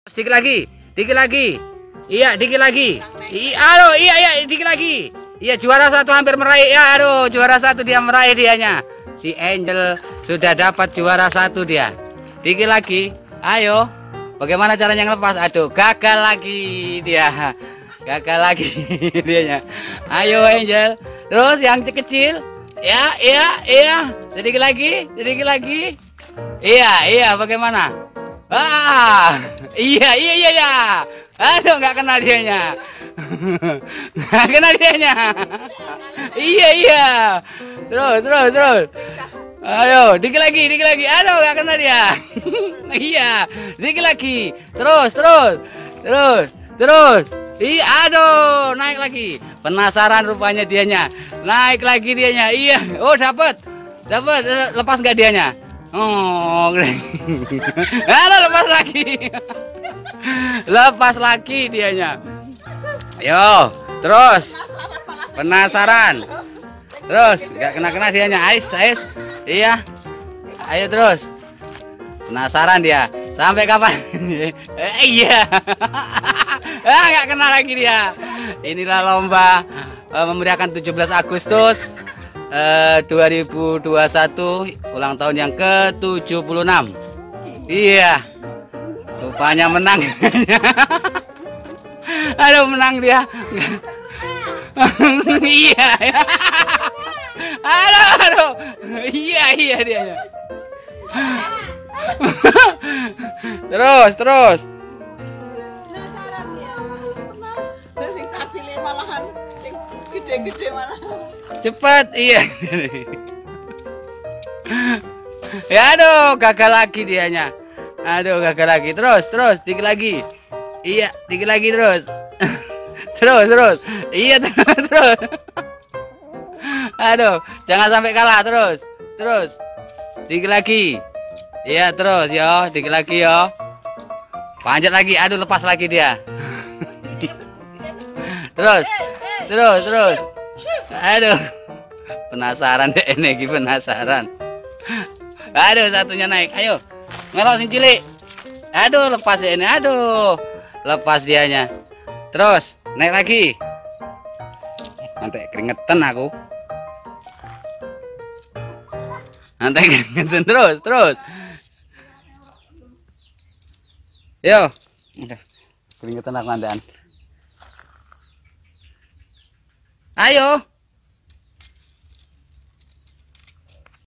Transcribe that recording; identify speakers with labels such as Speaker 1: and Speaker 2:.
Speaker 1: Dikit lagi, dikit lagi. Iya, dikit lagi. Aduh, iya, dikit lagi. Iya, juara satu hampir meraih. Ya, aduh, juara satu dia meraih dianya. Si Angel sudah dapat juara satu dia. Dikit lagi. Ayo. Bagaimana caranya ngelepas? Aduh, gagal lagi dia. Gagal lagi dianya. Ayo Angel. Terus yang kecil. Ya, iya. Sedikit lagi, sedikit lagi. Iya, bagaimana? Iya. Aduh, nggak kena dianya. Nggak kena dianya. Iya. Terus. Ayo, dikit lagi. Aduh, nggak kena dia. Iya, dikit lagi. Terus. Iya, aduh, naik lagi. Penasaran rupanya dianya. Naik lagi dianya. Iya. Oh, dapat. Lepas nggak dianya? Oh, aduh, lepas lagi dianya. Yo, terus. Penasaran. Terus, nggak kena dianya. Ais. Iya. Ayo terus. Penasaran dia. Sampai kapan? Iya. Nggak kena lagi dia. Inilah lomba memeriahkan 17 Agustus 2021 ulang tahun yang ke-76. Iya. Rupanya menang. Aduh, menang dia. Iya. Aduh. Iya dia. Terus. Gede malah. Cepat, iya. Ya, aduh, gagal lagi dianya. Aduh, gagal lagi. Terus, dikit lagi. Iya, dikit lagi terus. Terus. Iya, terus. Aduh, jangan sampai kalah, terus. Dikit lagi. Iya, terus, yo, dikit lagi, yo. Panjat lagi. Aduh, lepas lagi dia. Terus. Aduh. Penasaran deh ini, penasaran. Aduh, satunya naik. Ayo. Melok sing cilik. Aduh, lepas dia ini. Aduh. Lepas dianya. Terus, naik lagi. Nanti keringetan aku. Nanti keringetan terus. Yo. Udah. Keringetan aku nantian. Ayo.